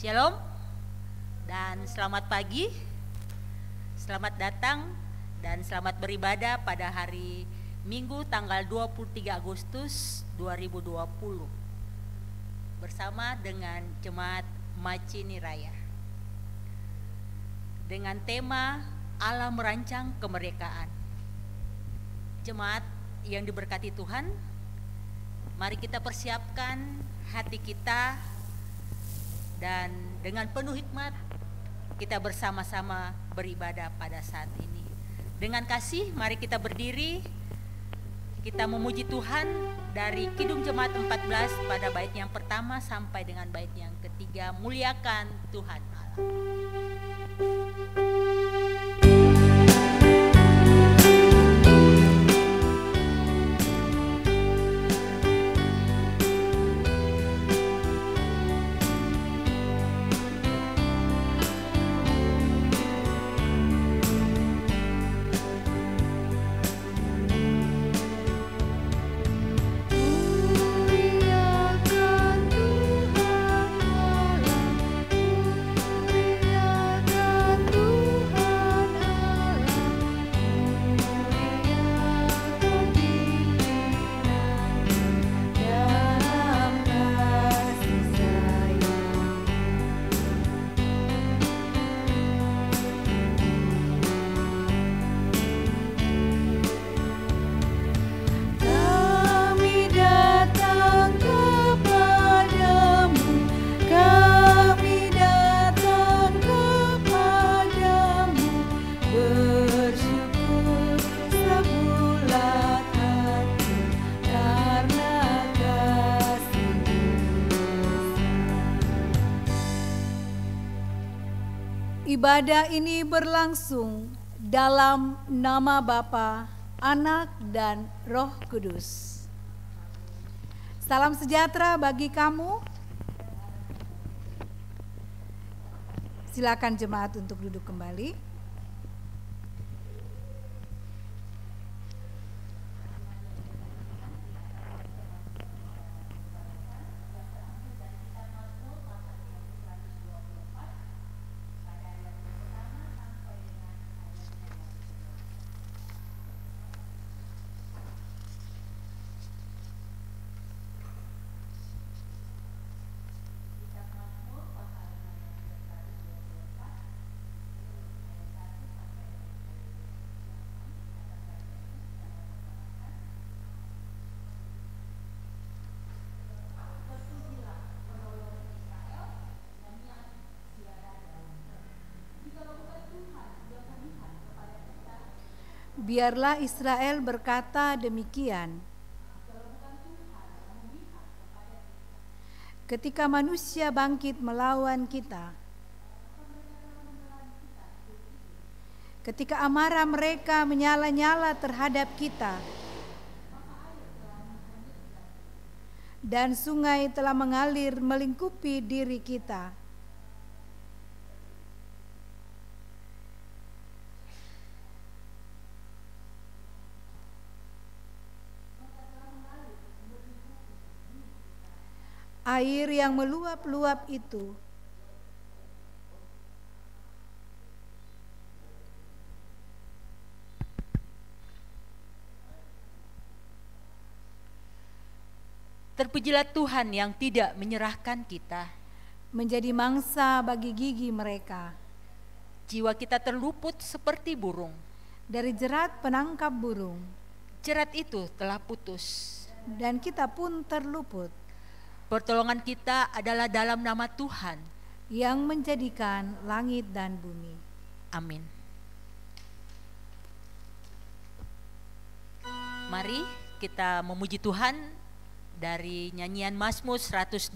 Shalom dan selamat pagi, selamat datang dan selamat beribadah pada hari Minggu tanggal 23 Agustus 2020 bersama dengan Jemaat Macini Raya dengan tema Allah Merancang Kemerdekaan. Jemaat yang diberkati Tuhan, mari kita persiapkan hati kita dan dengan penuh hikmat kita bersama-sama beribadah pada saat ini. Dengan kasih mari kita berdiri, kita memuji Tuhan dari Kidung Jemaat 14 pada bait yang pertama sampai dengan bait yang ketiga. Muliakan Tuhan Allah. Ibadah ini berlangsung dalam nama Bapa, Anak, dan Roh Kudus. Salam sejahtera bagi kamu. Silakan jemaat untuk duduk kembali. Biarlah Israel berkata demikian. Ketika manusia bangkit melawan kita, ketika amarah mereka menyala-nyala terhadap kita, dan sungai telah mengalir melingkupi diri kita, air yang meluap-luap itu terpujilah Tuhan yang tidak menyerahkan kita menjadi mangsa bagi gigi mereka. Jiwa kita terluput seperti burung Dari jerat penangkap burung, jerat itu telah putus dan kita pun terluput. Pertolongan kita adalah dalam nama Tuhan yang menjadikan langit dan bumi. Amin. Mari kita memuji Tuhan dari nyanyian Mazmur 124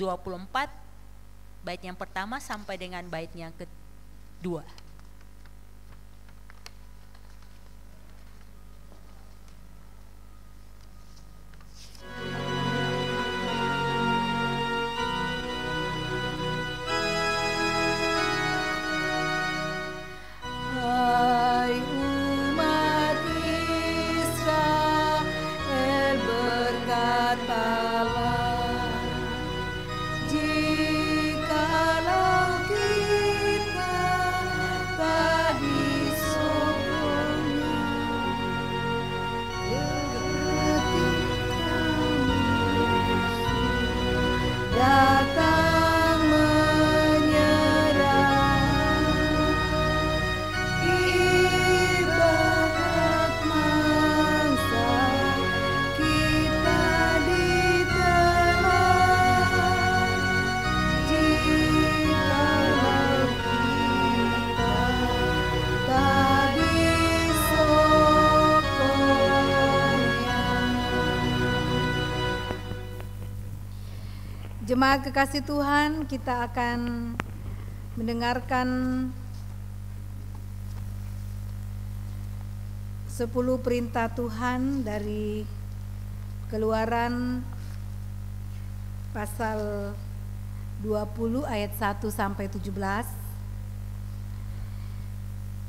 bait yang pertama sampai dengan bait yang kedua. Jikalau Jemaat kekasih Tuhan, kita akan mendengarkan 10 perintah Tuhan dari Keluaran pasal 20 ayat 1 sampai 17.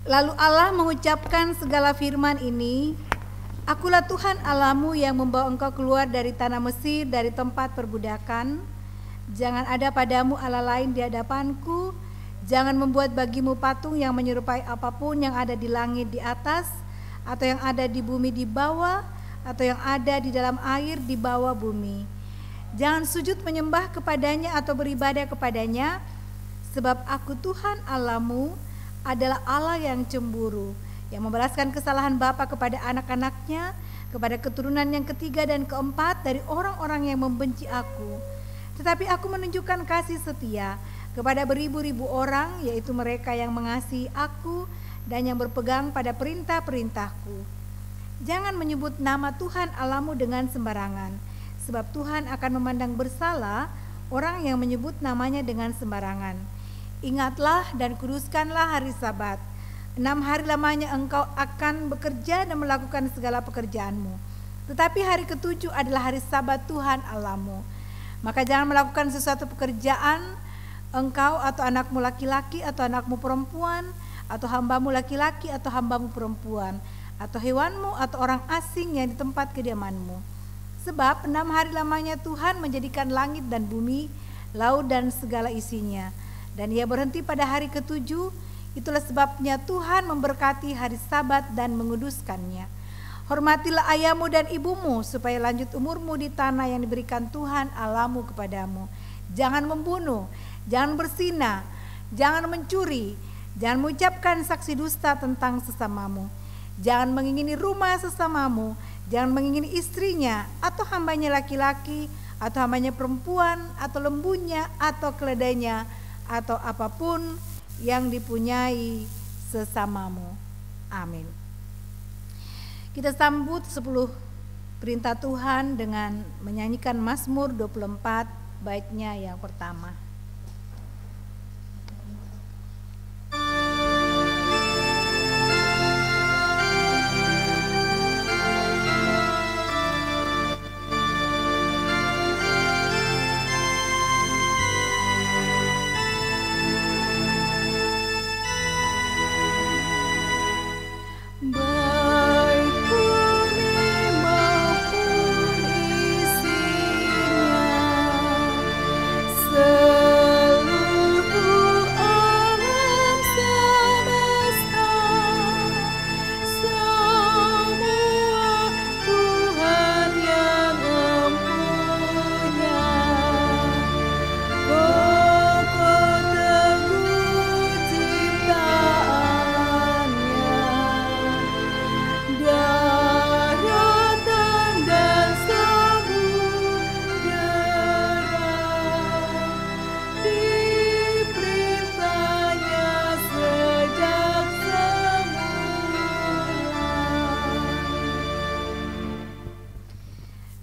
Lalu Allah mengucapkan segala firman ini, Akulah Tuhan Allahmu yang membawa engkau keluar dari tanah Mesir, dari tempat perbudakan. Jangan ada padamu Allah lain di hadapanku. Jangan membuat bagimu patung yang menyerupai apapun yang ada di langit di atas, atau yang ada di bumi di bawah, atau yang ada di dalam air di bawah bumi. Jangan sujud menyembah kepadanya atau beribadah kepadanya, sebab aku Tuhan Allahmu adalah Allah yang cemburu, yang membalaskan kesalahan bapa kepada anak-anaknya, kepada keturunan yang ketiga dan keempat dari orang-orang yang membenci aku. Tetapi aku menunjukkan kasih setia kepada beribu-ribu orang, yaitu mereka yang mengasihi aku dan yang berpegang pada perintah-perintahku. Jangan menyebut nama Tuhan Allahmu dengan sembarangan, sebab Tuhan akan memandang bersalah orang yang menyebut namanya dengan sembarangan. Ingatlah dan kuduskanlah hari Sabat. 6 hari lamanya engkau akan bekerja dan melakukan segala pekerjaanmu. Tetapi hari ke-7 adalah hari Sabat Tuhan Allahmu. Maka jangan melakukan sesuatu pekerjaan, engkau atau anakmu laki-laki atau anakmu perempuan, atau hambamu laki-laki atau hambamu perempuan, atau hewanmu atau orang asing yang di tempat kediamanmu. Sebab 6 hari lamanya Tuhan menjadikan langit dan bumi, laut dan segala isinya. Dan ia berhenti pada hari ke-7. Itulah sebabnya Tuhan memberkati hari Sabat dan menguduskannya. Hormatilah ayahmu dan ibumu, supaya lanjut umurmu di tanah yang diberikan Tuhan Allahmu kepadamu. Jangan membunuh, jangan berzina, jangan mencuri, jangan mengucapkan saksi dusta tentang sesamamu. Jangan mengingini rumah sesamamu, jangan mengingini istrinya, atau hambanya laki-laki, atau hambanya perempuan, atau lembunya, atau keledainya, atau apapun yang dipunyai sesamamu. Amin. Kita sambut 10 perintah Tuhan dengan menyanyikan Mazmur 24 baitnya yang pertama.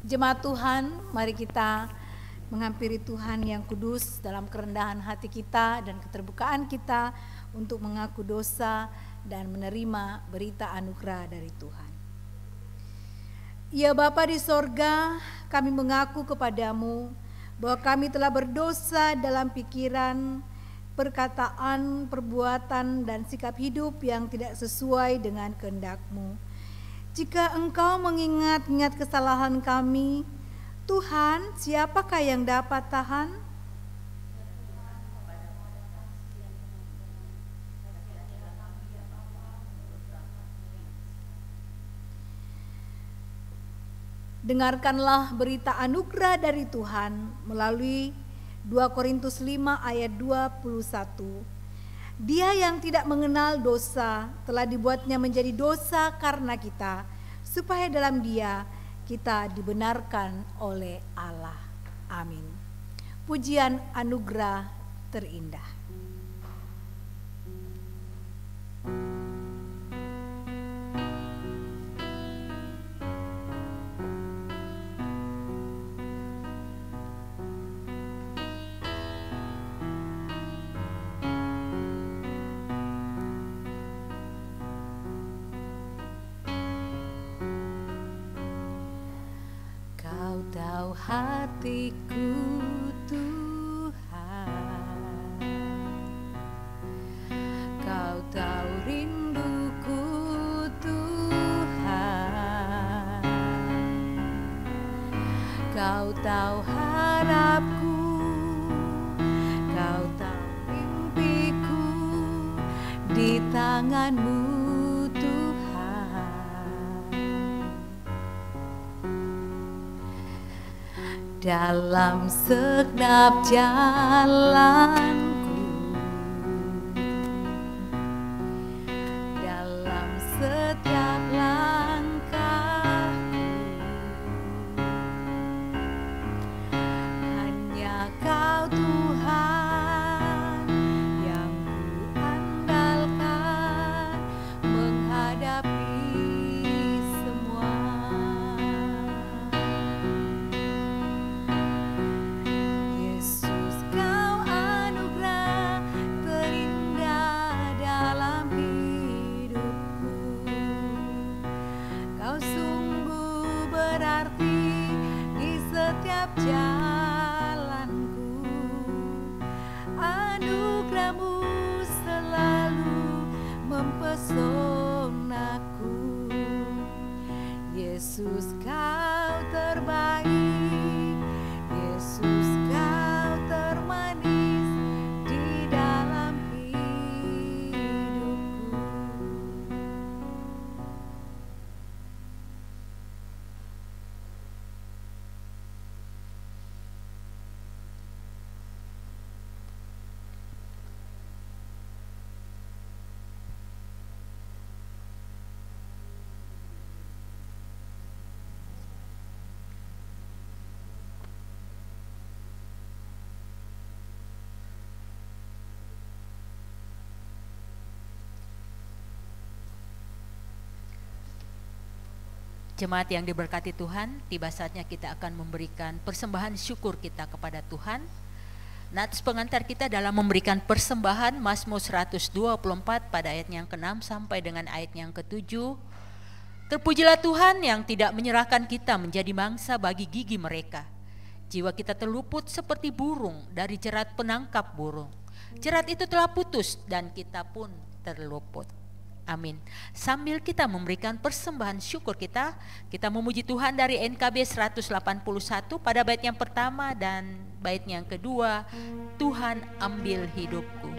Jemaat Tuhan, mari kita menghampiri Tuhan yang kudus dalam kerendahan hati kita dan keterbukaan kita untuk mengaku dosa dan menerima berita anugerah dari Tuhan. Ya Bapa di sorga, kami mengaku kepadamu bahwa kami telah berdosa dalam pikiran, perkataan, perbuatan, dan sikap hidup yang tidak sesuai dengan kehendak-Mu. Jika Engkau mengingat-ingat kesalahan kami, Tuhan, siapakah yang dapat tahan? Dengarkanlah berita anugerah dari Tuhan melalui 2 Korintus 5 ayat 21. Dia yang tidak mengenal dosa telah dibuatnya menjadi dosa karena kita, supaya dalam Dia kita dibenarkan oleh Allah. Amin. Pujian anugerah terindah. Kau tahu hatiku Tuhan, Kau tahu rinduku Tuhan, Kau tahu harapku, Kau tahu mimpiku di tangan-Mu dalam segenap jalanku, dalam setiap langkahku, hanya Kau Tuhan yang ku andalkan menghadapi jalanku. Anugerah-Mu selalu mempesonaku. Yesus, Kau terbaik, Yesus, Kau termanis di dalam hidupku. Jemaat yang diberkati Tuhan, tiba saatnya kita akan memberikan persembahan syukur kita kepada Tuhan. Nats pengantar kita dalam memberikan persembahan Mazmur 124 pada ayat yang ke-6 sampai dengan ayat yang ke-7. Terpujilah Tuhan yang tidak menyerahkan kita menjadi mangsa bagi gigi mereka. Jiwa kita terluput seperti burung dari jerat penangkap burung. Jerat itu telah putus dan kita pun terluput. Amin. Sambil kita memberikan persembahan syukur kita memuji Tuhan dari NKB 181 pada bait yang pertama dan bait yang kedua, Tuhan ambil hidupku.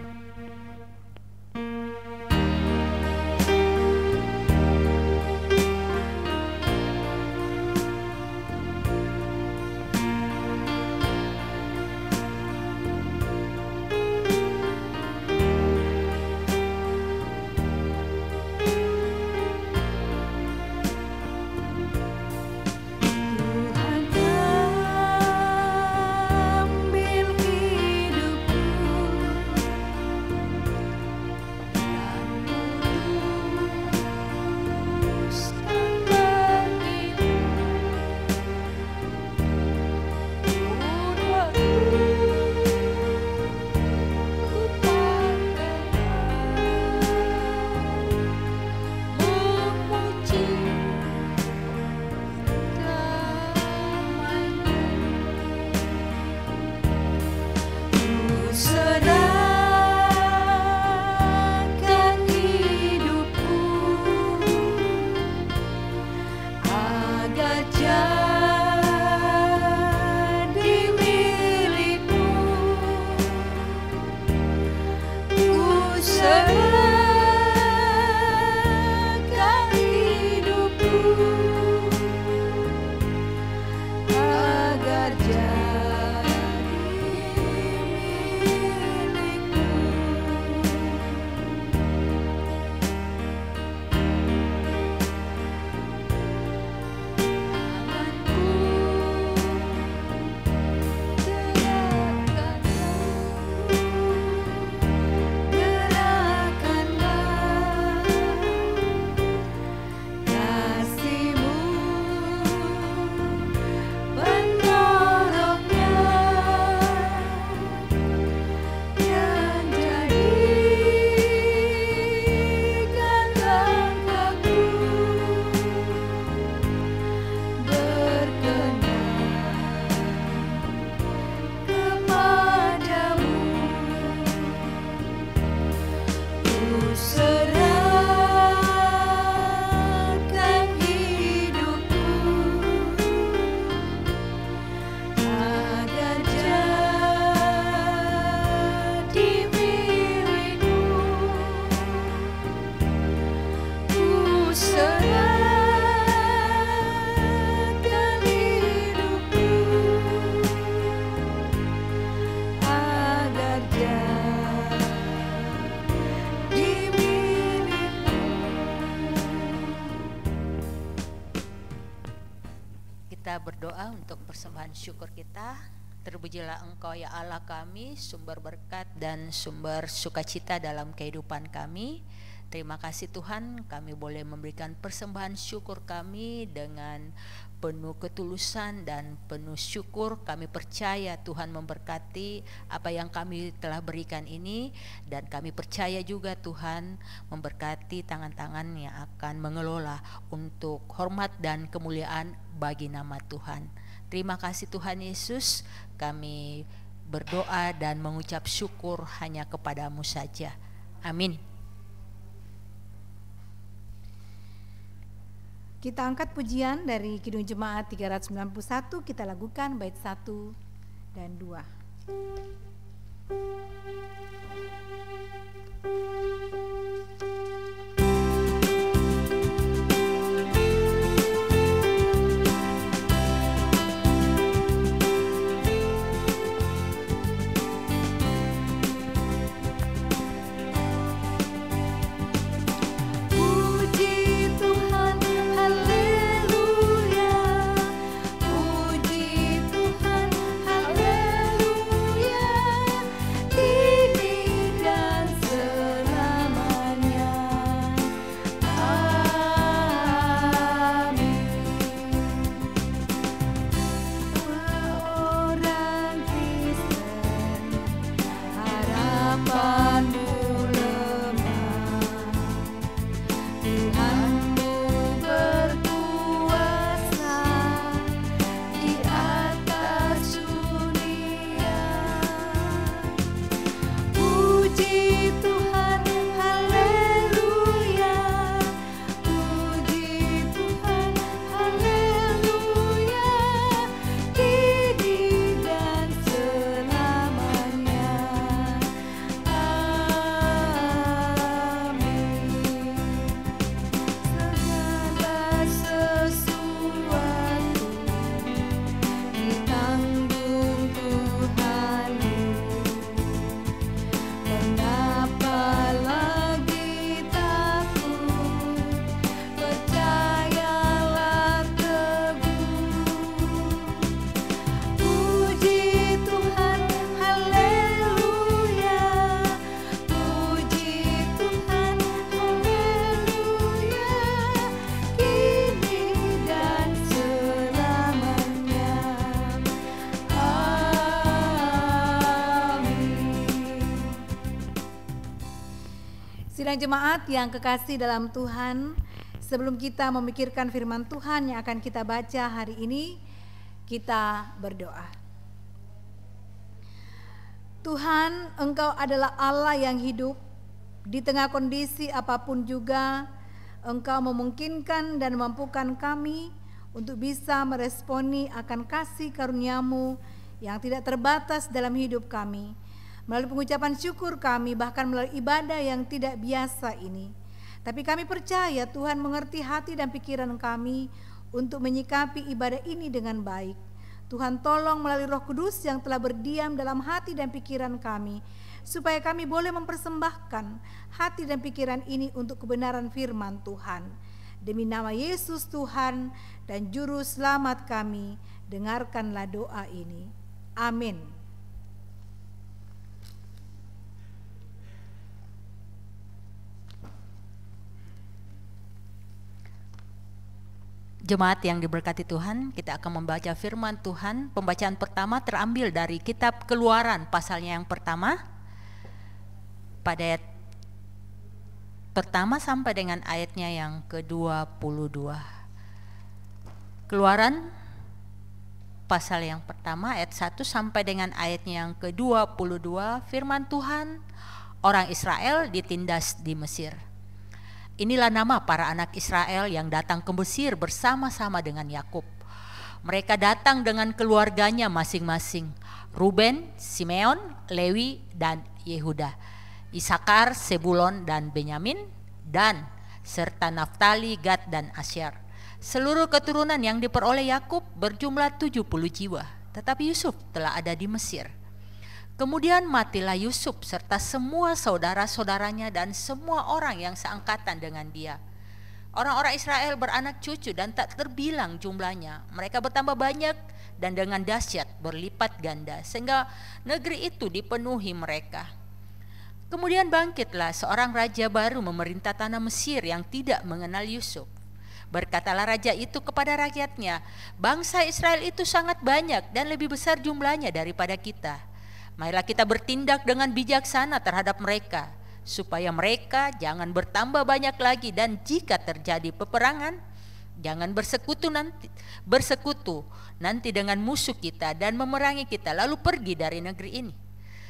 kita berdoa untuk persembahan syukur kita. Terpujilah Engkau ya Allah kami, sumber berkat dan sumber sukacita dalam kehidupan kami. Terima kasih Tuhan, kami boleh memberikan persembahan syukur kami dengan penuh ketulusan dan penuh syukur. Kami percaya Tuhan memberkati apa yang kami telah berikan ini, dan kami percaya juga Tuhan memberkati tangan-tangan yang akan mengelola untuk hormat dan kemuliaan bagi nama Tuhan. Terima kasih Tuhan Yesus, kami berdoa dan mengucap syukur hanya kepadamu saja. Amin. Kita angkat pujian dari Kidung Jemaat 391, kita lakukan bait 1 dan 2. Sidang jemaat yang kekasih dalam Tuhan, sebelum kita memikirkan firman Tuhan yang akan kita baca hari ini, kita berdoa. Tuhan, Engkau adalah Allah yang hidup. Di tengah kondisi apapun juga, Engkau memungkinkan dan memampukan kami untuk bisa meresponi akan kasih karunia-Mu yang tidak terbatas dalam hidup kami. Melalui pengucapan syukur kami, bahkan melalui ibadah yang tidak biasa ini. Tapi kami percaya Tuhan mengerti hati dan pikiran kami untuk menyikapi ibadah ini dengan baik. Tuhan tolong melalui Roh Kudus yang telah berdiam dalam hati dan pikiran kami, supaya kami boleh mempersembahkan hati dan pikiran ini untuk kebenaran firman Tuhan. Demi nama Yesus Tuhan dan Juru Selamat kami, dengarkanlah doa ini. Amin. Jemaat yang diberkati Tuhan, kita akan membaca firman Tuhan. Pembacaan pertama terambil dari kitab Keluaran, pasalnya yang pertama, pada ayat pertama sampai dengan ayatnya yang ke-22. Keluaran pasal yang pertama ayat 1 sampai dengan ayatnya yang ke-22, firman Tuhan, orang Israel ditindas di Mesir. Inilah nama para anak Israel yang datang ke Mesir bersama-sama dengan Yakub. Mereka datang dengan keluarganya masing-masing, Ruben, Simeon, Lewi, dan Yehuda, Isakar, Sebulon, dan Benyamin, dan serta Naftali, Gad, dan Asyer. Seluruh keturunan yang diperoleh Yakub berjumlah 70 jiwa, tetapi Yusuf telah ada di Mesir. Kemudian matilah Yusuf serta semua saudara-saudaranya dan semua orang yang seangkatan dengan dia. Orang-orang Israel beranak cucu dan tak terbilang jumlahnya. Mereka bertambah banyak dan dengan dahsyat berlipat ganda, sehingga negeri itu dipenuhi mereka. Kemudian bangkitlah seorang raja baru memerintah tanah Mesir yang tidak mengenal Yusuf. Berkatalah raja itu kepada rakyatnya, bangsa Israel itu sangat banyak dan lebih besar jumlahnya daripada kita. Marilah kita bertindak dengan bijaksana terhadap mereka, supaya mereka jangan bertambah banyak lagi, dan jika terjadi peperangan, jangan bersekutu nanti dengan musuh kita dan memerangi kita lalu pergi dari negeri ini.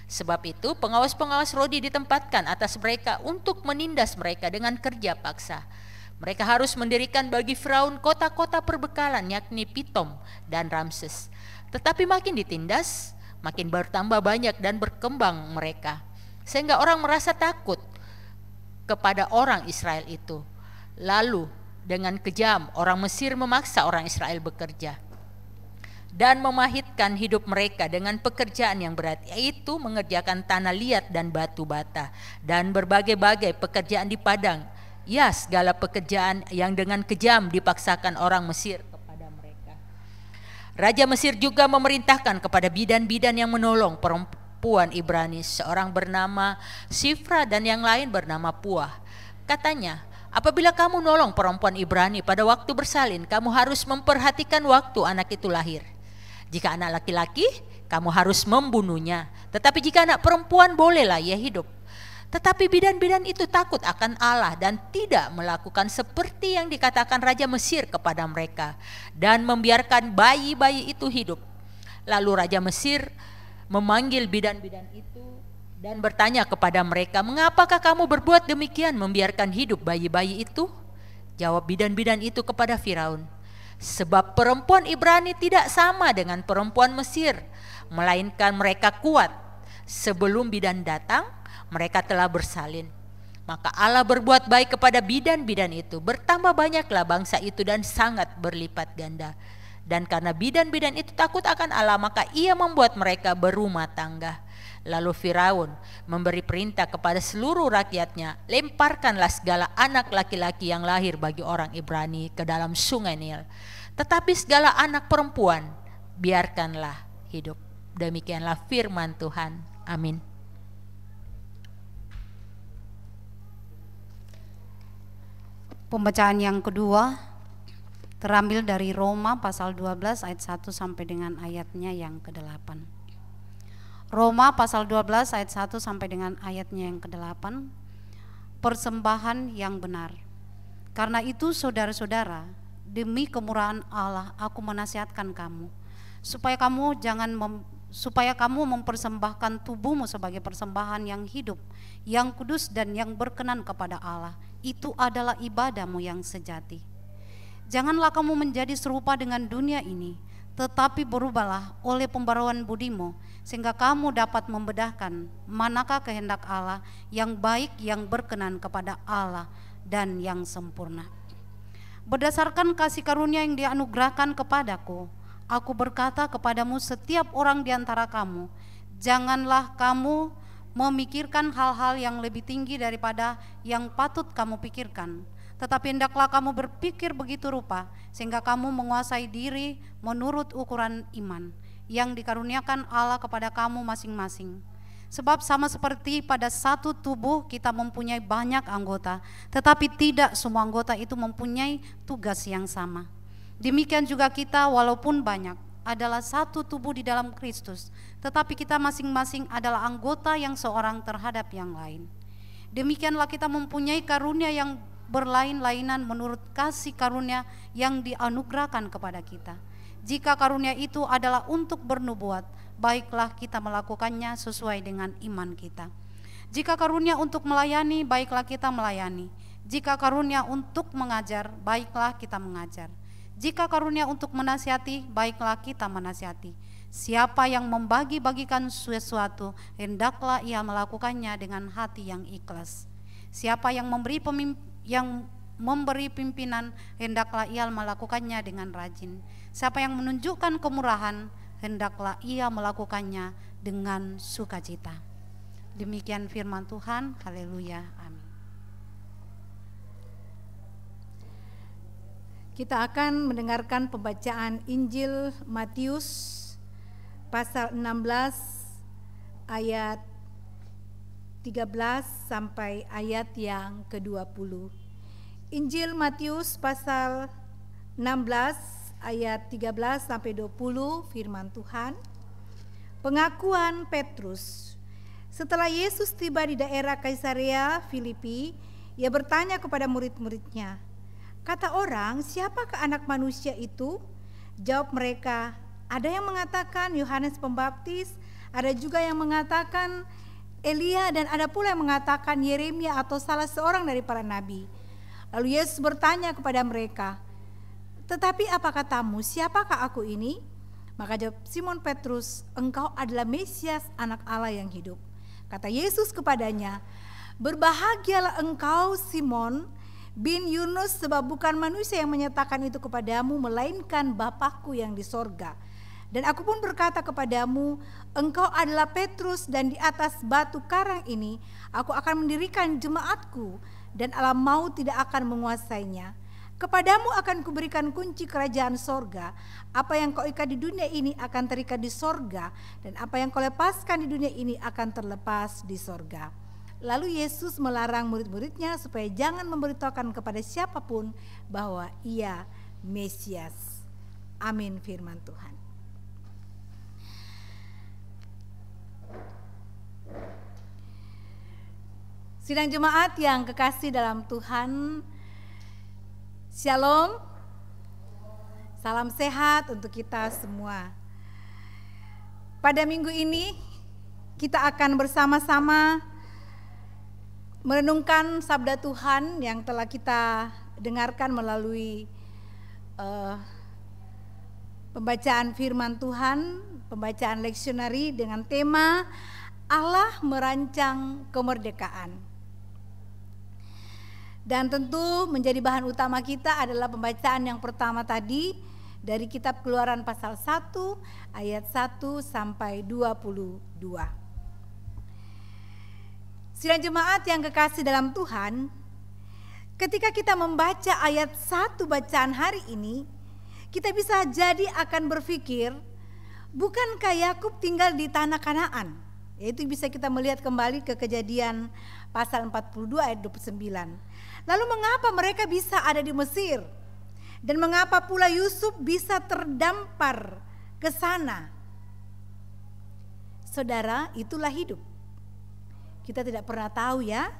Sebab itu pengawas-pengawas rodi ditempatkan atas mereka untuk menindas mereka dengan kerja paksa. Mereka harus mendirikan bagi Firaun kota-kota perbekalan, yakni Pitom dan Ramses. Tetapi makin ditindas, makin bertambah banyak dan berkembang mereka, sehingga orang merasa takut kepada orang Israel itu. Lalu dengan kejam orang Mesir memaksa orang Israel bekerja dan memahitkan hidup mereka dengan pekerjaan yang berat, yaitu mengerjakan tanah liat dan batu bata dan berbagai-bagai pekerjaan di padang. Ya, segala pekerjaan yang dengan kejam dipaksakan orang Mesir kepada mereka. Raja Mesir juga memerintahkan kepada bidan-bidan yang menolong perempuan Ibrani, seorang bernama Sifra dan yang lain bernama Puah. Katanya, apabila kamu nolong perempuan Ibrani pada waktu bersalin, kamu harus memperhatikan waktu anak itu lahir. Jika anak laki-laki, kamu harus membunuhnya. Tetapi jika anak perempuan, bolehlah ia hidup. Tetapi bidan-bidan itu takut akan Allah dan tidak melakukan seperti yang dikatakan Raja Mesir kepada mereka, dan membiarkan bayi-bayi itu hidup. Lalu Raja Mesir memanggil bidan-bidan itu dan bertanya kepada mereka, mengapakah kamu berbuat demikian, membiarkan hidup bayi-bayi itu? Jawab bidan-bidan itu kepada Firaun, sebab perempuan Ibrani tidak sama dengan perempuan Mesir, melainkan mereka kuat. Sebelum bidan datang, mereka telah bersalin. Maka Allah berbuat baik kepada bidan-bidan itu, bertambah banyaklah bangsa itu dan sangat berlipat ganda. Dan karena bidan-bidan itu takut akan Allah, maka ia membuat mereka berumah tangga. Lalu Firaun memberi perintah kepada seluruh rakyatnya, lemparkanlah segala anak laki-laki yang lahir bagi orang Ibrani ke dalam sungai Nil, tetapi segala anak perempuan biarkanlah hidup. Demikianlah firman Tuhan. Amin. Pembacaan yang kedua terambil dari Roma pasal 12 ayat 1 sampai dengan ayatnya yang ke-8. Roma pasal 12 ayat 1 sampai dengan ayatnya yang ke-8. Persembahan yang benar. Karena itu saudara-saudara, demi kemurahan Allah aku menasihatkan kamu, supaya kamu mempersembahkan tubuhmu sebagai persembahan yang hidup, yang kudus dan yang berkenan kepada Allah. Itu adalah ibadahmu yang sejati. Janganlah kamu menjadi serupa dengan dunia ini, tetapi berubahlah oleh pembaruan budimu, sehingga kamu dapat membedahkan manakah kehendak Allah yang baik, yang berkenan kepada Allah, dan yang sempurna. Berdasarkan kasih karunia yang dianugerahkan kepadaku, aku berkata kepadamu, setiap orang di antara kamu, janganlah kamu memikirkan hal-hal yang lebih tinggi daripada yang patut kamu pikirkan, tetapi hendaklah kamu berpikir begitu rupa, sehingga kamu menguasai diri menurut ukuran iman yang dikaruniakan Allah kepada kamu masing-masing. Sebab sama seperti pada satu tubuh kita mempunyai banyak anggota, tetapi tidak semua anggota itu mempunyai tugas yang sama. Demikian juga kita, walaupun banyak, adalah satu tubuh di dalam Kristus, tetapi kita masing-masing adalah anggota yang seorang terhadap yang lain. Demikianlah kita mempunyai karunia yang berlain-lainan menurut kasih karunia yang dianugerahkan kepada kita. Jika karunia itu adalah untuk bernubuat, baiklah kita melakukannya sesuai dengan iman kita. Jika karunia untuk melayani, baiklah kita melayani. Jika karunia untuk mengajar, baiklah kita mengajar. Jika karunia untuk menasihati, baiklah kita menasihati. Siapa yang membagi-bagikan sesuatu, hendaklah ia melakukannya dengan hati yang ikhlas. Siapa yang memberi pimpinan, hendaklah ia melakukannya dengan rajin. Siapa yang menunjukkan kemurahan, hendaklah ia melakukannya dengan sukacita. Demikian firman Tuhan. Haleluya. Amin. Kita akan mendengarkan pembacaan Injil Matius pasal 16 ayat 13 sampai ayat yang ke-20. Injil Matius pasal 16 ayat 13 sampai 20, firman Tuhan. Pengakuan Petrus. Setelah Yesus tiba di daerah Kaisarea Filipi, ia bertanya kepada murid-muridnya, "Kata orang, siapakah anak manusia itu?" Jawab mereka, "Ada yang mengatakan Yohanes Pembaptis, ada juga yang mengatakan Elia, dan ada pula yang mengatakan Yeremia atau salah seorang dari para nabi." Lalu Yesus bertanya kepada mereka, "Tetapi apa katamu, siapakah aku ini?" Maka jawab Simon Petrus, "Engkau adalah Mesias, anak Allah yang hidup." Kata Yesus kepadanya, "Berbahagialah engkau Simon bin Yunus, sebab bukan manusia yang menyatakan itu kepadamu, melainkan Bapa-Ku yang di sorga. Dan aku pun berkata kepadamu, engkau adalah Petrus, dan di atas batu karang ini aku akan mendirikan jemaatku, dan alam maut tidak akan menguasainya. Kepadamu akan kuberikan kunci kerajaan sorga. Apa yang kau ikat di dunia ini akan terikat di sorga, dan apa yang kau lepaskan di dunia ini akan terlepas di sorga." Lalu Yesus melarang murid-muridnya supaya jangan memberitahukan kepada siapapun bahwa ia Mesias. Amin, firman Tuhan. Sidang jemaat yang kekasih dalam Tuhan, Shalom, salam sehat untuk kita semua. Pada minggu ini kita akan bersama-sama merenungkan sabda Tuhan yang telah kita dengarkan melalui pembacaan firman Tuhan, pembacaan leksionari dengan tema Allah merancang kemerdekaan. Dan tentu menjadi bahan utama kita adalah pembacaan yang pertama tadi dari kitab Keluaran pasal 1 ayat 1 sampai 22. Sidang jemaat yang kekasih dalam Tuhan, ketika kita membaca ayat 1 bacaan hari ini, kita bisa jadi akan berpikir, bukankah Yakub tinggal di tanah Kanaan? Yaitu bisa kita melihat kembali ke Kejadian pasal 42 ayat 29. Lalu mengapa mereka bisa ada di Mesir? Dan mengapa pula Yusuf bisa terdampar ke sana? Saudara, itulah hidup. Kita tidak pernah tahu ya,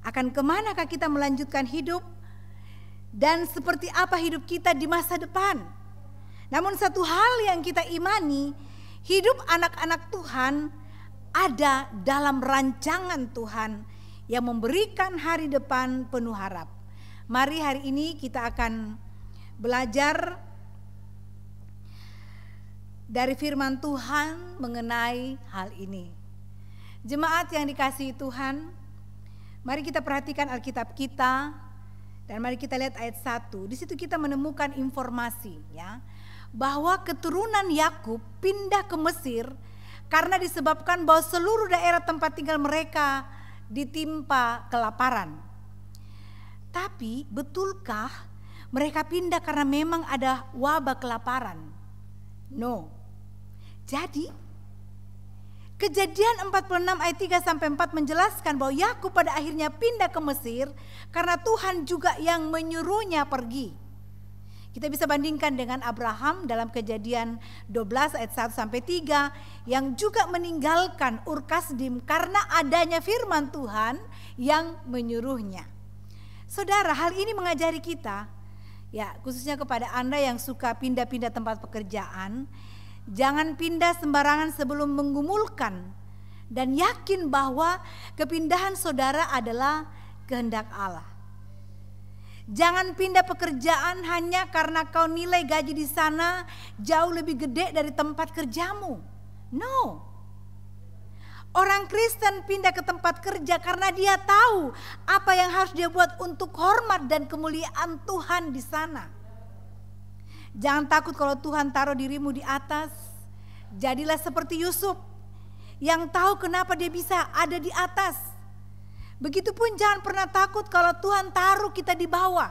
akan kemanakah kita melanjutkan hidup dan seperti apa hidup kita di masa depan. Namun satu hal yang kita imani, hidup anak-anak Tuhan ada dalam rancangan Tuhan yang memberikan hari depan penuh harap. Mari hari ini kita akan belajar dari firman Tuhan mengenai hal ini. Jemaat yang dikasihi Tuhan, mari kita perhatikan Alkitab kita dan mari kita lihat ayat 1. Di situ kita menemukan informasi ya, bahwa keturunan Yakub pindah ke Mesir karena disebabkan bahwa seluruh daerah tempat tinggal mereka ditimpa kelaparan. Tapi betulkah mereka pindah karena memang ada wabah kelaparan? No. Jadi Kejadian 46 ayat 3 sampai 4 menjelaskan bahwa Yakub pada akhirnya pindah ke Mesir karena Tuhan juga yang menyuruhnya pergi. Kita bisa bandingkan dengan Abraham dalam Kejadian 12 ayat 1 sampai 3 yang juga meninggalkan Ur Kasdim karena adanya firman Tuhan yang menyuruhnya. Saudara, hal ini mengajari kita, ya khususnya kepada Anda yang suka pindah-pindah tempat pekerjaan, jangan pindah sembarangan sebelum menggumulkan dan yakin bahwa kepindahan saudara adalah kehendak Allah. Jangan pindah pekerjaan hanya karena kau nilai gaji di sana jauh lebih gede dari tempat kerjamu. No. Orang Kristen pindah ke tempat kerja karena dia tahu apa yang harus dia buat untuk hormat dan kemuliaan Tuhan di sana. Jangan takut kalau Tuhan taruh dirimu di atas. Jadilah seperti Yusuf yang tahu kenapa dia bisa ada di atas. Begitupun jangan pernah takut kalau Tuhan taruh kita di bawah.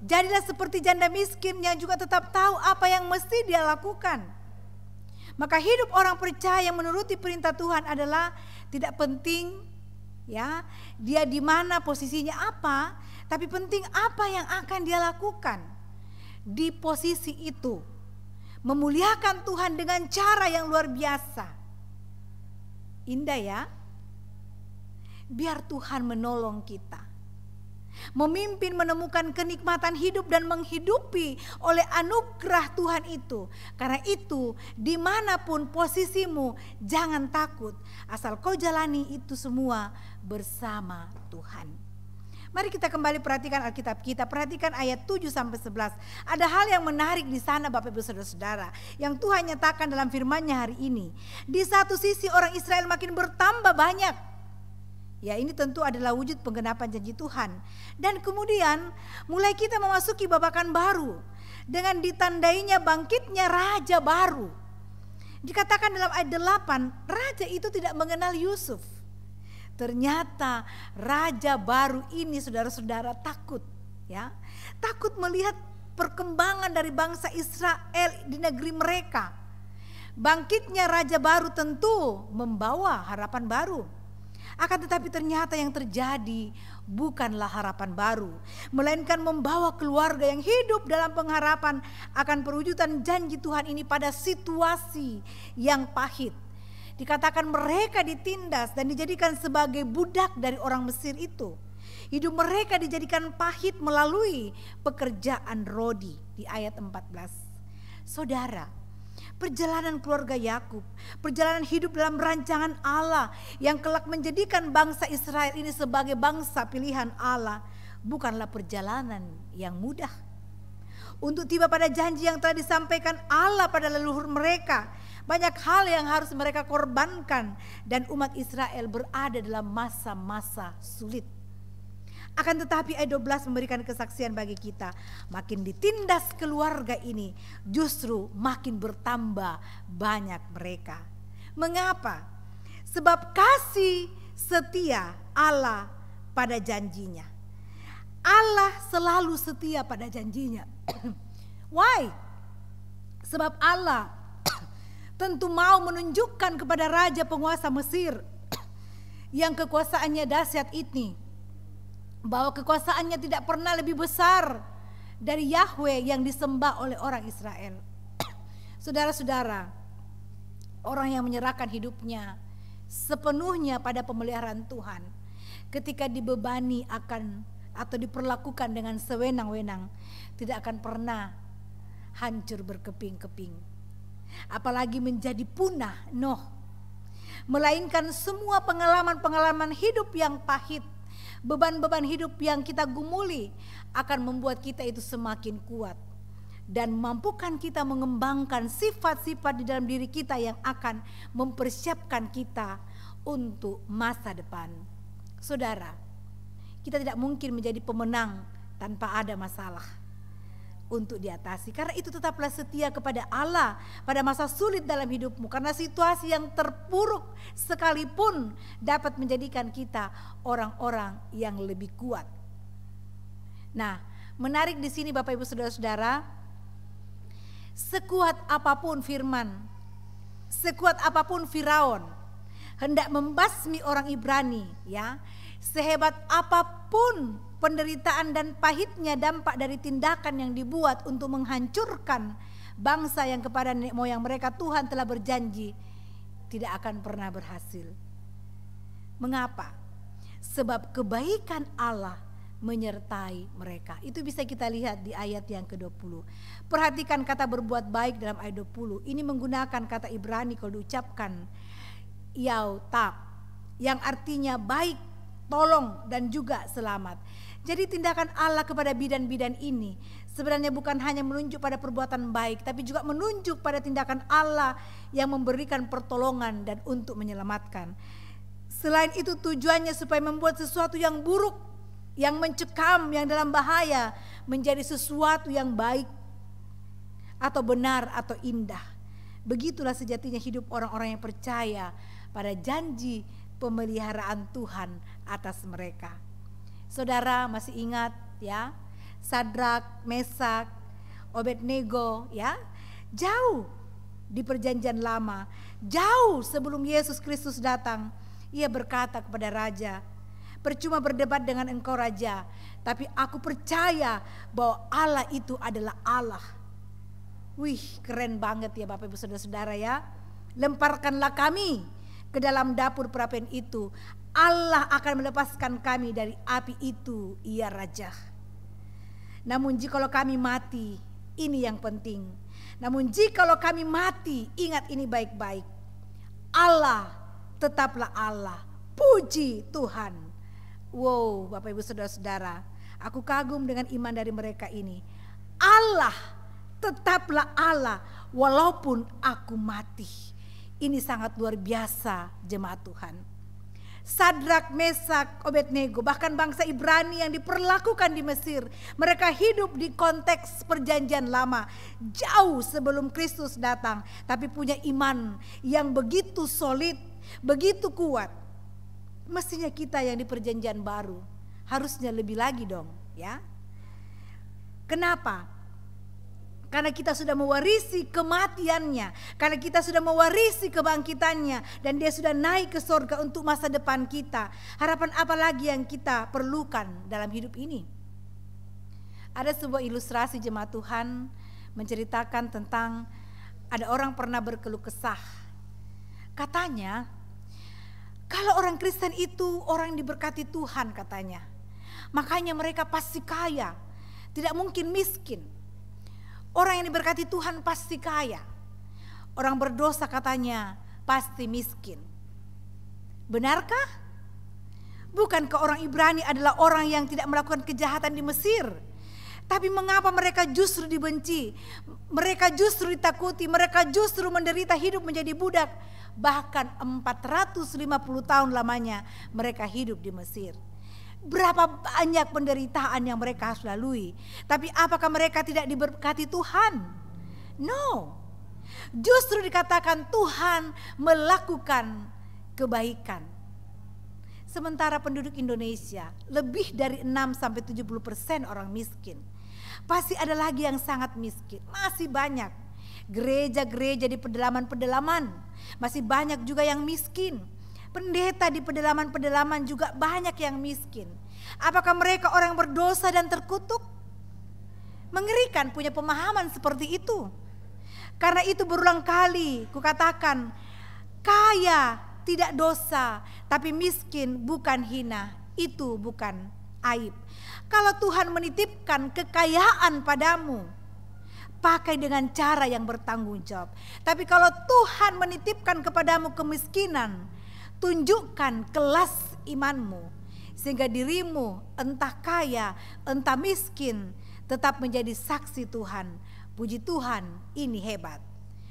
Jadilah seperti janda miskin yang juga tetap tahu apa yang mesti dia lakukan. Maka hidup orang percaya yang menuruti perintah Tuhan adalah tidak penting ya dia di mana posisinya apa, tapi penting apa yang akan dia lakukan di posisi itu. Memuliakan Tuhan dengan cara yang luar biasa. Indah ya. Biar Tuhan menolong kita. Memimpin menemukan kenikmatan hidup dan menghidupi oleh anugerah Tuhan itu. Karena itu dimanapun posisimu jangan takut. Asal kau jalani itu semua bersama Tuhan. Mari kita kembali perhatikan Alkitab kita. Perhatikan ayat 7-11. Ada hal yang menarik di sana Bapak Ibu Saudara-saudara. Yang Tuhan nyatakan dalam firman-Nya hari ini. Di satu sisi orang Israel makin bertambah banyak. Ya, ini tentu adalah wujud penggenapan janji Tuhan. Dan kemudian mulai kita memasuki babakan baru. Dengan ditandainya bangkitnya raja baru. Dikatakan dalam ayat 8, raja itu tidak mengenal Yusuf. Ternyata raja baru ini saudara-saudara takut, ya. Takut melihat perkembangan dari bangsa Israel di negeri mereka. Bangkitnya raja baru tentu membawa harapan baru. Akan tetapi ternyata yang terjadi bukanlah harapan baru, melainkan membawa keluarga yang hidup dalam pengharapan akan perwujudan janji Tuhan ini pada situasi yang pahit. Dikatakan mereka ditindas dan dijadikan sebagai budak dari orang Mesir itu. Hidup mereka dijadikan pahit melalui pekerjaan rodi di ayat 14. Saudara, perjalanan keluarga Yakub, perjalanan hidup dalam rancangan Allah yang kelak menjadikan bangsa Israel ini sebagai bangsa pilihan Allah, bukanlah perjalanan yang mudah. Untuk tiba pada janji yang telah disampaikan Allah pada leluhur mereka, banyak hal yang harus mereka korbankan dan umat Israel berada dalam masa-masa sulit. Akan tetapi ayat 12 memberikan kesaksian bagi kita. Makin ditindas keluarga ini, justru makin bertambah banyak mereka. Mengapa? Sebab kasih setia Allah pada janjinya. Allah selalu setia pada janjinya. Why? Sebab Allah tentu mau menunjukkan kepada raja penguasa Mesir yang kekuasaannya dahsyat ini, bahwa kekuasaannya tidak pernah lebih besar dari Yahweh yang disembah oleh orang Israel. Saudara-saudara, orang yang menyerahkan hidupnya sepenuhnya pada pemeliharaan Tuhan, ketika dibebani akan atau diperlakukan dengan sewenang-wenang, tidak akan pernah hancur berkeping-keping. Apalagi menjadi punah, melainkan semua pengalaman-pengalaman hidup yang pahit, beban-beban hidup yang kita gumuli akan membuat kita itu semakin kuat dan memampukan kita mengembangkan sifat-sifat di dalam diri kita yang akan mempersiapkan kita untuk masa depan. Saudara, kita tidak mungkin menjadi pemenang tanpa ada masalah untuk diatasi. Karena itu tetaplah setia kepada Allah pada masa sulit dalam hidupmu. Karena situasi yang terpuruk sekalipun dapat menjadikan kita orang-orang yang lebih kuat. Nah, menarik di sini Bapak Ibu Saudara-saudara, sekuat apapun firman, sekuat apapun Firaun hendak membasmi orang Ibrani, ya, sehebat apapun penderitaan dan pahitnya dampak dari tindakan yang dibuat untuk menghancurkan bangsa yang kepada nenek moyang mereka Tuhan telah berjanji tidak akan pernah berhasil. Mengapa? Sebab kebaikan Allah menyertai mereka. Itu bisa kita lihat di ayat yang ke-20. Perhatikan kata berbuat baik dalam ayat 20. Ini menggunakan kata Ibrani kalau diucapkan yautab, yang artinya baik, tolong dan juga selamat. Jadi tindakan Allah kepada bidan-bidan ini sebenarnya bukan hanya menunjuk pada perbuatan baik, tapi juga menunjuk pada tindakan Allah yang memberikan pertolongan dan untuk menyelamatkan. Selain itu tujuannya supaya membuat sesuatu yang buruk, yang mencekam, yang dalam bahaya menjadi sesuatu yang baik atau benar atau indah. Begitulah sejatinya hidup orang-orang yang percaya pada janji pemeliharaan Tuhan atas mereka. Saudara masih ingat ya, Sadrak, Mesak, Abednego, ya, jauh di perjanjian lama, jauh sebelum Yesus Kristus datang, ia berkata kepada raja, percuma berdebat dengan engkau raja, tapi aku percaya bahwa Allah itu adalah Allah. Wih, keren banget ya Bapak Ibu Saudara-saudara ya. Lemparkanlah kami ke dalam dapur perapian itu, Allah akan melepaskan kami dari api itu, ya raja. Namun jikalau kami mati, ini yang penting. Namun jikalau kami mati, ingat ini baik-baik, Allah tetaplah Allah. Puji Tuhan. Wow, Bapak Ibu Saudara-saudara, aku kagum dengan iman dari mereka ini. Allah tetaplah Allah walaupun aku mati. Ini sangat luar biasa jemaat Tuhan. Sadrak, Mesak, Abednego, bahkan bangsa Ibrani yang diperlakukan di Mesir, mereka hidup di konteks perjanjian lama jauh sebelum Kristus datang, tapi punya iman yang begitu solid, begitu kuat. Mestinya kita yang di perjanjian baru harusnya lebih lagi dong, ya. Kenapa? Karena kita sudah mewarisi kematiannya, karena kita sudah mewarisi kebangkitannya, dan dia sudah naik ke surga untuk masa depan kita. Harapan apa lagi yang kita perlukan dalam hidup ini? Ada sebuah ilustrasi jemaat Tuhan menceritakan tentang ada orang pernah berkeluh kesah. Katanya, kalau orang Kristen itu orang yang diberkati Tuhan katanya, makanya mereka pasti kaya, tidak mungkin miskin. Orang yang diberkati Tuhan pasti kaya. Orang berdosa katanya pasti miskin. Benarkah? Bukankah orang Ibrani adalah orang yang tidak melakukan kejahatan di Mesir? Tapi mengapa mereka justru dibenci? Mereka justru ditakuti, mereka justru menderita hidup menjadi budak. Bahkan 450 tahun lamanya mereka hidup di Mesir. Berapa banyak penderitaan yang mereka harus lalui. Tapi apakah mereka tidak diberkati Tuhan? No. Justru dikatakan Tuhan melakukan kebaikan. Sementara penduduk Indonesia lebih dari 6-70% orang miskin. Pasti ada lagi yang sangat miskin. Masih banyak gereja-gereja di pedalaman-pedalaman. Masih banyak juga yang miskin. Pendeta di pedalaman-pedalaman juga banyak yang miskin. Apakah mereka orang berdosa dan terkutuk? Mengerikan punya pemahaman seperti itu. Karena itu berulang kali kukatakan, kaya tidak dosa, tapi miskin bukan hina. Itu bukan aib. Kalau Tuhan menitipkan kekayaan padamu, pakai dengan cara yang bertanggung jawab. Tapi kalau Tuhan menitipkan kepadamu kemiskinan, tunjukkan kelas imanmu, sehingga dirimu entah kaya, entah miskin, tetap menjadi saksi Tuhan. Puji Tuhan, ini hebat.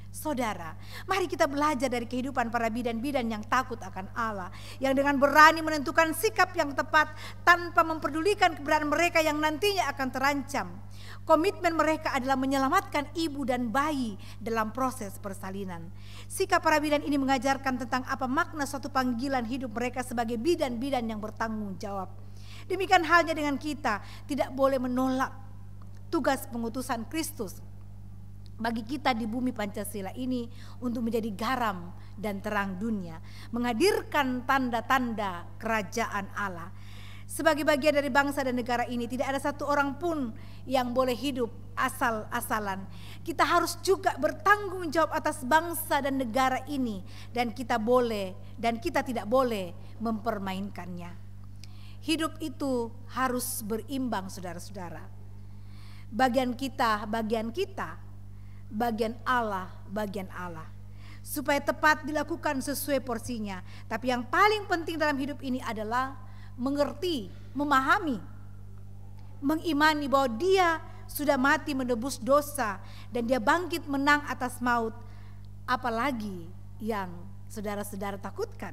Saudara, mari kita belajar dari kehidupan para bidan-bidan yang takut akan Allah, yang dengan berani menentukan sikap yang tepat tanpa memperdulikan keberadaan mereka yang nantinya akan terancam. Komitmen mereka adalah menyelamatkan ibu dan bayi dalam proses persalinan. Sikap para bidan ini mengajarkan tentang apa makna suatu panggilan hidup mereka sebagai bidan-bidan yang bertanggung jawab. Demikian halnya dengan kita, tidak boleh menolak tugas pengutusan Kristus bagi kita di bumi Pancasila ini untuk menjadi garam dan terang dunia, menghadirkan tanda-tanda kerajaan Allah. Sebagai bagian dari bangsa dan negara ini, tidak ada satu orang pun yang boleh hidup asal-asalan. Kita harus juga bertanggung jawab atas bangsa dan negara ini, dan kita boleh dan kita tidak boleh mempermainkannya. Hidup itu harus berimbang, saudara-saudara. Bagian kita, bagian Allah, bagian Allah. Supaya tepat dilakukan sesuai porsinya. Tapi yang paling penting dalam hidup ini adalah mengerti, memahami, mengimani bahwa dia sudah mati menebus dosa dan dia bangkit menang atas maut. Apalagi yang saudara-saudara takutkan?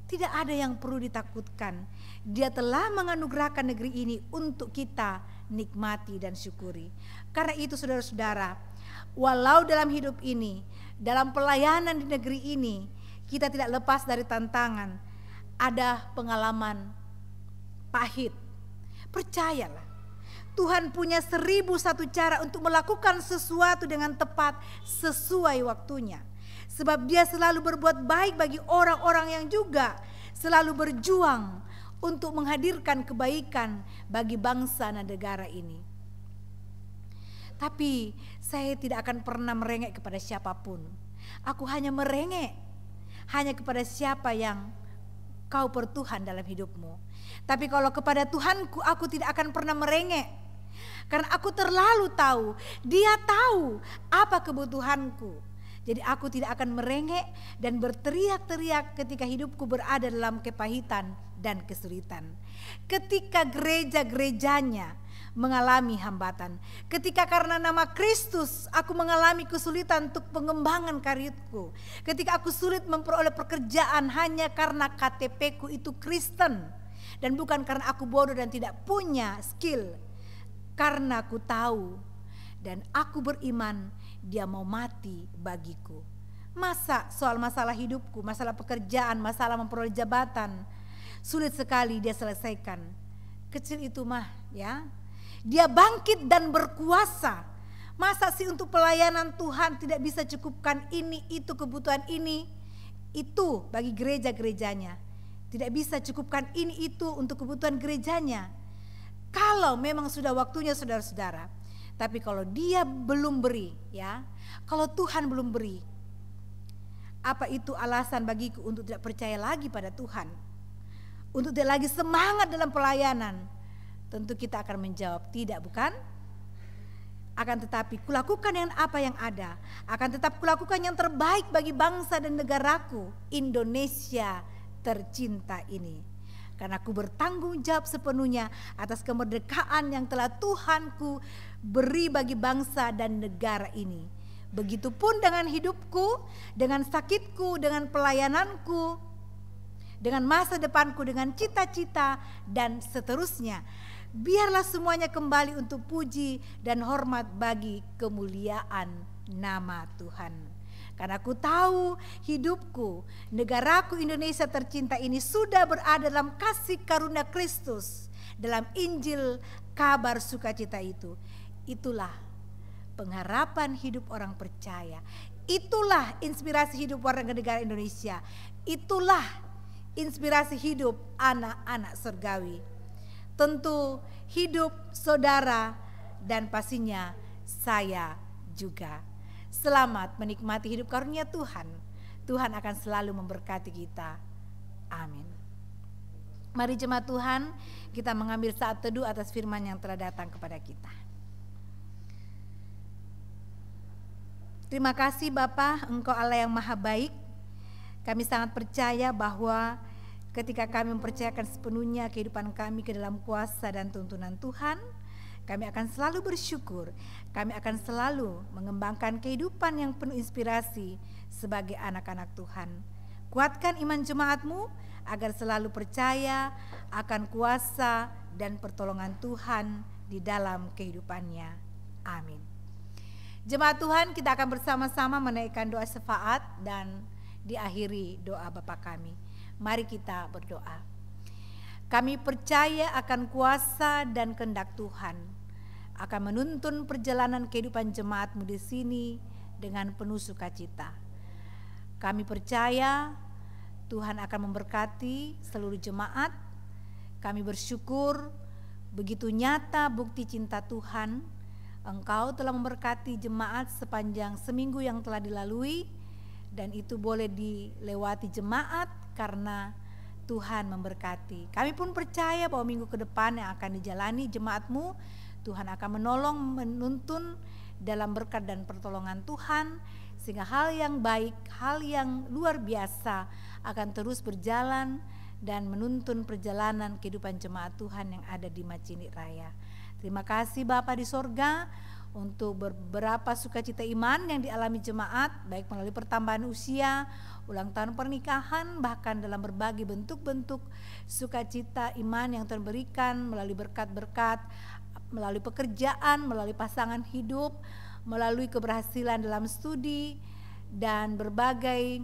Tidak ada yang perlu ditakutkan. Dia telah menganugerahkan negeri ini untuk kita nikmati dan syukuri. Karena itu saudara-saudara, walau dalam hidup ini, dalam pelayanan di negeri ini, kita tidak lepas dari tantangan. Ada pengalaman pahit. Percayalah, Tuhan punya 1001 cara untuk melakukan sesuatu dengan tepat sesuai waktunya. Sebab Dia selalu berbuat baik bagi orang-orang yang juga selalu berjuang untuk menghadirkan kebaikan bagi bangsa dan negara ini. Tapi saya tidak akan pernah merengek kepada siapapun. Aku hanya merengek hanya kepada siapa yang Kau bertuhan dalam hidupmu. Tapi kalau kepada Tuhanku, aku tidak akan pernah merengek. Karena aku terlalu tahu, Dia tahu apa kebutuhanku. Jadi aku tidak akan merengek dan berteriak-teriak ketika hidupku berada dalam kepahitan dan kesulitan. Ketika gereja-gerejanya mengalami hambatan. Ketika karena nama Kristus aku mengalami kesulitan untuk pengembangan karirku. Ketika aku sulit memperoleh pekerjaan hanya karena KTP-ku itu Kristen. Dan bukan karena aku bodoh dan tidak punya skill. Karena aku tahu dan aku beriman Dia mau mati bagiku. Masa soal masalah hidupku, masalah pekerjaan, masalah memperoleh jabatan sulit sekali Dia selesaikan. Kecil itu mah ya. Dia bangkit dan berkuasa. Masa sih untuk pelayanan Tuhan tidak bisa cukupkan ini, itu, kebutuhan ini, itu bagi gereja-gerejanya. Tidak bisa cukupkan ini, itu untuk kebutuhan gerejanya. Kalau memang sudah waktunya saudara-saudara. Tapi kalau Dia belum beri ya, kalau Tuhan belum beri, apa itu alasan bagiku untuk tidak percaya lagi pada Tuhan? Untuk tidak lagi semangat dalam pelayanan? Tentu kita akan menjawab tidak, bukan? Akan tetapi kulakukan yang apa yang ada. Akan tetap kulakukan yang terbaik bagi bangsa dan negaraku, Indonesia tercinta ini. Karena aku bertanggung jawab sepenuhnya atas kemerdekaan yang telah Tuhanku beri bagi bangsa dan negara ini. Begitupun dengan hidupku, dengan sakitku, dengan pelayananku, dengan masa depanku, dengan cita-cita dan seterusnya. Biarlah semuanya kembali untuk puji dan hormat bagi kemuliaan nama Tuhan. Karena aku tahu hidupku, negaraku Indonesia tercinta ini sudah berada dalam kasih karunia Kristus. Dalam Injil kabar sukacita itu. Itulah pengharapan hidup orang percaya. Itulah inspirasi hidup warga negara Indonesia. Itulah inspirasi hidup anak-anak surgawi. Tentu hidup saudara dan pastinya saya juga. Selamat menikmati hidup karunia Tuhan. Tuhan akan selalu memberkati kita. Amin. Mari jemaat Tuhan, kita mengambil saat teduh atas firman yang telah datang kepada kita. Terima kasih Bapa, Engkau Allah yang maha baik. Kami sangat percaya bahwa ketika kami mempercayakan sepenuhnya kehidupan kami ke dalam kuasa dan tuntunan Tuhan, kami akan selalu bersyukur. Kami akan selalu mengembangkan kehidupan yang penuh inspirasi sebagai anak-anak Tuhan. Kuatkan iman jemaatmu agar selalu percaya akan kuasa dan pertolongan Tuhan di dalam kehidupannya. Amin. Jemaat Tuhan, kita akan bersama-sama menaikkan doa syafaat dan diakhiri doa Bapa kami. Mari kita berdoa. Kami percaya akan kuasa dan kehendak Tuhan akan menuntun perjalanan kehidupan jemaatmu di sini dengan penuh sukacita. Kami percaya Tuhan akan memberkati seluruh jemaat. Kami bersyukur begitu nyata bukti cinta Tuhan. Engkau telah memberkati jemaat sepanjang seminggu yang telah dilalui, dan itu boleh dilewati jemaat karena Tuhan memberkati. Kami pun percaya bahwa minggu ke depan yang akan dijalani jemaatmu, Tuhan akan menolong, menuntun dalam berkat dan pertolongan Tuhan, sehingga hal yang baik, hal yang luar biasa akan terus berjalan dan menuntun perjalanan kehidupan jemaat Tuhan yang ada di Macinit Raya. Terima kasih Bapa di sorga untuk beberapa sukacita iman yang dialami jemaat, baik melalui pertambahan usia, ulang tahun pernikahan, bahkan dalam berbagai bentuk-bentuk sukacita iman yang Tuhan berikan melalui berkat-berkat, melalui pekerjaan, melalui pasangan hidup, melalui keberhasilan dalam studi, dan berbagai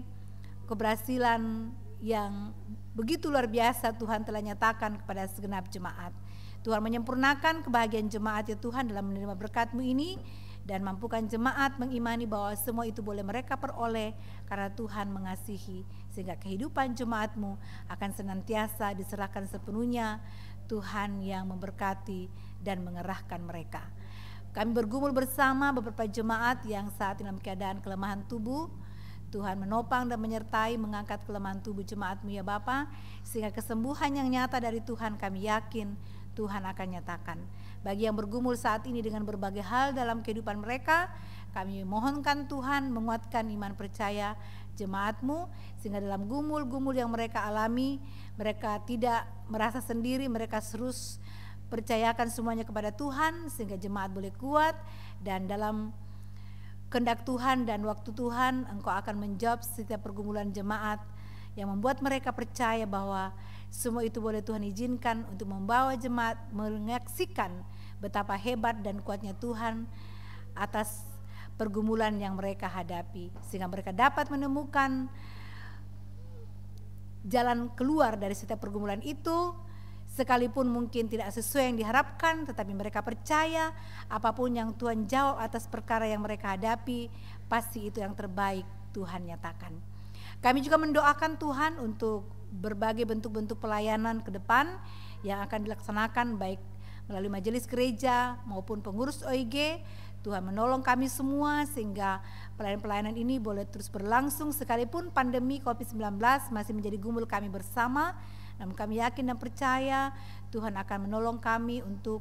keberhasilan yang begitu luar biasa Tuhan telah nyatakan kepada segenap jemaat. Tuhan menyempurnakan kebahagiaan jemaat ya Tuhan dalam menerima berkat-Mu ini, dan mampukan jemaat mengimani bahwa semua itu boleh mereka peroleh karena Tuhan mengasihi, sehingga kehidupan jemaat-Mu akan senantiasa diserahkan sepenuhnya. Tuhan yang memberkati dan mengerahkan mereka. Kami bergumul bersama beberapa jemaat yang saat ini dalam keadaan kelemahan tubuh. Tuhan menopang dan menyertai mengangkat kelemahan tubuh jemaat-Mu ya Bapa, sehingga kesembuhan yang nyata dari Tuhan kami yakin Tuhan akan nyatakan. Bagi yang bergumul saat ini dengan berbagai hal dalam kehidupan mereka, kami mohonkan Tuhan menguatkan iman percaya jemaat-Mu, sehingga dalam gumul-gumul yang mereka alami, mereka tidak merasa sendiri, mereka terus percayakan semuanya kepada Tuhan, sehingga jemaat boleh kuat, dan dalam kehendak Tuhan dan waktu Tuhan, Engkau akan menjawab setiap pergumulan jemaat yang membuat mereka percaya bahwa semua itu boleh Tuhan izinkan untuk membawa jemaat menyaksikan betapa hebat dan kuatnya Tuhan atas pergumulan yang mereka hadapi, sehingga mereka dapat menemukan jalan keluar dari setiap pergumulan itu. Sekalipun mungkin tidak sesuai yang diharapkan, tetapi mereka percaya apapun yang Tuhan jawab atas perkara yang mereka hadapi, pasti itu yang terbaik Tuhan nyatakan. Kami juga mendoakan Tuhan untuk berbagai bentuk-bentuk pelayanan ke depan yang akan dilaksanakan baik melalui majelis gereja maupun pengurus OIG. Tuhan menolong kami semua sehingga pelayanan-pelayanan ini boleh terus berlangsung sekalipun pandemi COVID-19 masih menjadi gumul kami bersama. Namun kami yakin dan percaya Tuhan akan menolong kami untuk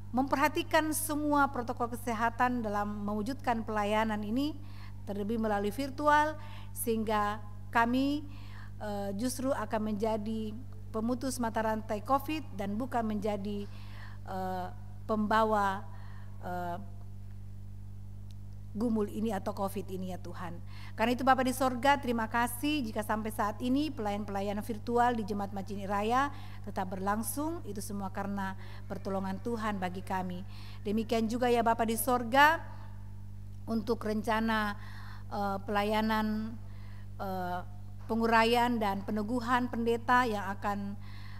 memperhatikan semua protokol kesehatan dalam mewujudkan pelayanan ini, terlebih melalui virtual, sehingga kami justru akan menjadi pemutus mata rantai COVID dan bukan menjadi pembawa gumul ini atau COVID ini ya Tuhan. Karena itu Bapa di sorga, terima kasih jika sampai saat ini pelayanan virtual di Jemaat Majini Raya tetap berlangsung. Itu semua karena pertolongan Tuhan bagi kami. Demikian juga ya Bapa di sorga, untuk rencana pelayanan penguraian dan peneguhan pendeta yang akan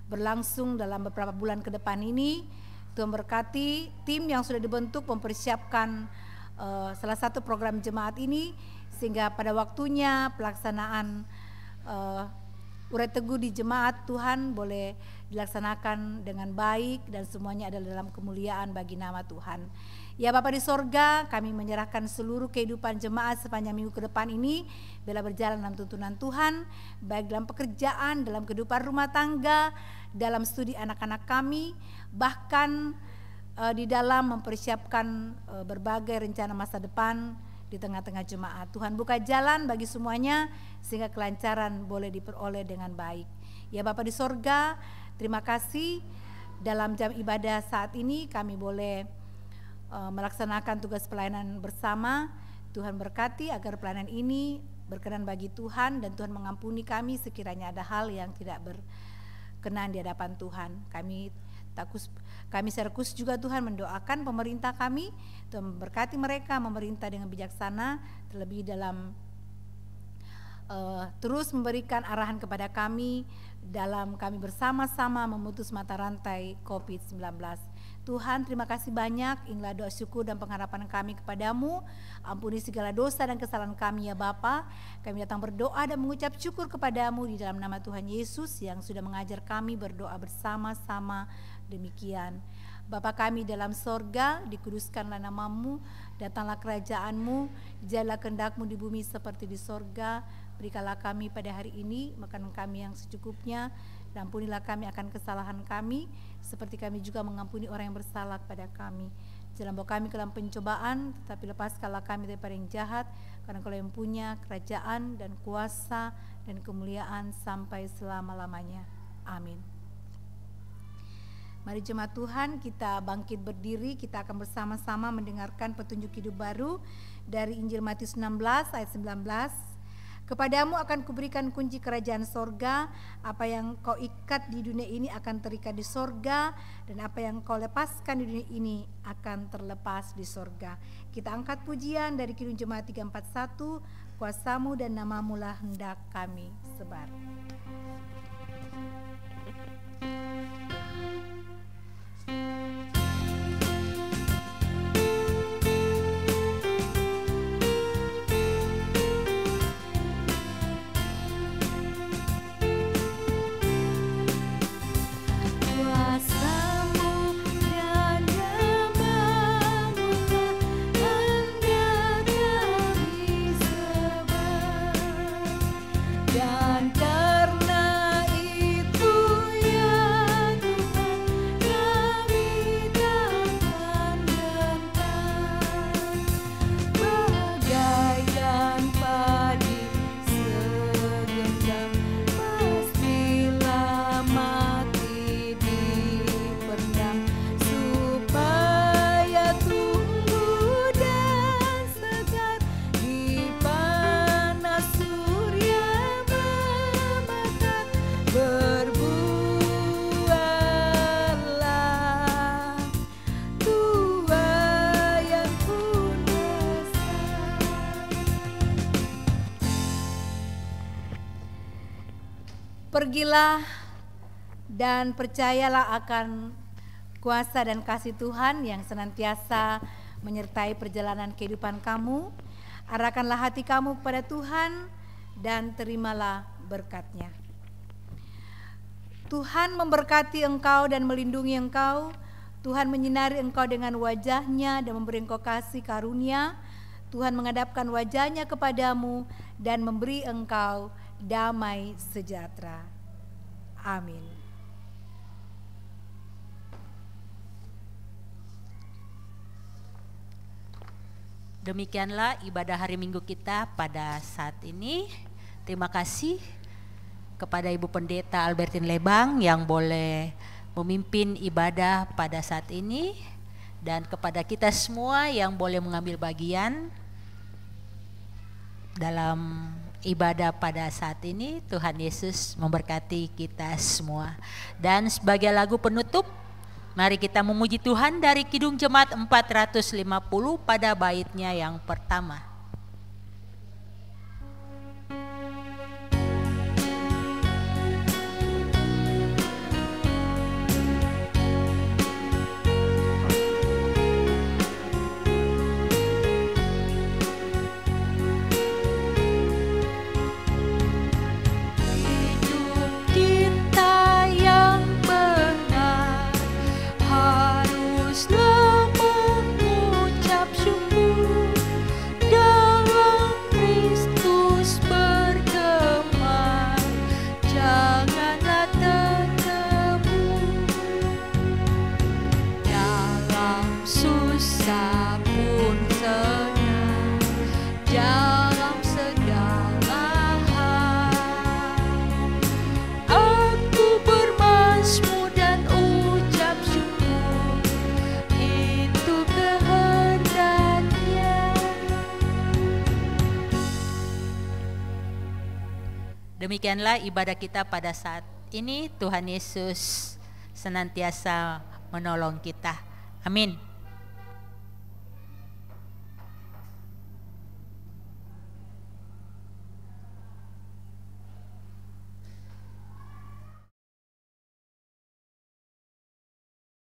berlangsung dalam beberapa bulan ke depan ini. Tuhan berkati tim yang sudah dibentuk mempersiapkan salah satu program jemaat ini, sehingga pada waktunya pelaksanaan urai teguh di jemaat Tuhan boleh dilaksanakan dengan baik dan semuanya adalah dalam kemuliaan bagi nama Tuhan. Ya Bapa di sorga, kami menyerahkan seluruh kehidupan jemaat sepanjang minggu ke depan ini bila berjalan dalam tuntunan Tuhan, baik dalam pekerjaan, dalam kehidupan rumah tangga, dalam studi anak-anak kami, bahkan di dalam mempersiapkan berbagai rencana masa depan di tengah-tengah jemaat. Tuhan buka jalan bagi semuanya sehingga kelancaran boleh diperoleh dengan baik. Ya Bapa di sorga, terima kasih dalam jam ibadah saat ini kami boleh melaksanakan tugas pelayanan bersama. Tuhan berkati agar pelayanan ini berkenan bagi Tuhan dan Tuhan mengampuni kami sekiranya ada hal yang tidak berkenan di hadapan Tuhan. Kami secara khusus juga Tuhan mendoakan pemerintah kami, Tuhan memberkati mereka memerintah dengan bijaksana, terlebih dalam terus memberikan arahan kepada kami dalam kami bersama-sama memutus mata rantai COVID-19. Tuhan, terima kasih banyak, inilah doa syukur dan pengharapan kami kepadamu. Ampuni segala dosa dan kesalahan kami ya Bapa. Kami datang berdoa dan mengucap syukur kepadamu di dalam nama Tuhan Yesus yang sudah mengajar kami berdoa bersama-sama. Demikian. Bapa kami dalam sorga, dikuduskanlah namamu, datanglah kerajaanmu, jadilah kehendakmu di bumi seperti di sorga. Berikanlah kami pada hari ini makanan kami yang secukupnya, dan ampunilah kami akan kesalahan kami, seperti kami juga mengampuni orang yang bersalah kepada kami. Jangan bawa kami ke dalam pencobaan, tetapi lepaskanlah kami daripada yang jahat, karena Engkau yang punya kerajaan dan kuasa dan kemuliaan sampai selama-lamanya. Amin. Mari jemaat Tuhan, kita bangkit berdiri, kita akan bersama-sama mendengarkan petunjuk hidup baru dari Injil Matius 16 ayat 19. Kepadamu akan kuberikan kunci kerajaan sorga, apa yang kau ikat di dunia ini akan terikat di sorga, dan apa yang kau lepaskan di dunia ini akan terlepas di sorga. Kita angkat pujian dari Kidung Jemaat 341, kuasamu dan namamu lah hendak kami sebar. Pergilah dan percayalah akan kuasa dan kasih Tuhan yang senantiasa menyertai perjalanan kehidupan kamu. Arahkanlah hati kamu kepada Tuhan dan terimalah berkat-Nya. Tuhan memberkati engkau dan melindungi engkau. Tuhan menyinari engkau dengan wajah-Nya dan memberi engkau kasih karunia. Tuhan menghadapkan wajah-Nya kepadamu dan memberi engkau damai sejahtera. Amin. Demikianlah ibadah hari Minggu kita pada saat ini. Terima kasih kepada Ibu Pendeta Albertine Lebang yang boleh memimpin ibadah pada saat ini, dan kepada kita semua yang boleh mengambil bagian dalam ibadah pada saat ini. Tuhan Yesus memberkati kita semua. Dan sebagai lagu penutup, mari kita memuji Tuhan dari Kidung Jemaat 450 pada baitnya yang pertama. Demikianlah ibadah kita pada saat ini. Tuhan Yesus senantiasa menolong kita. Amin.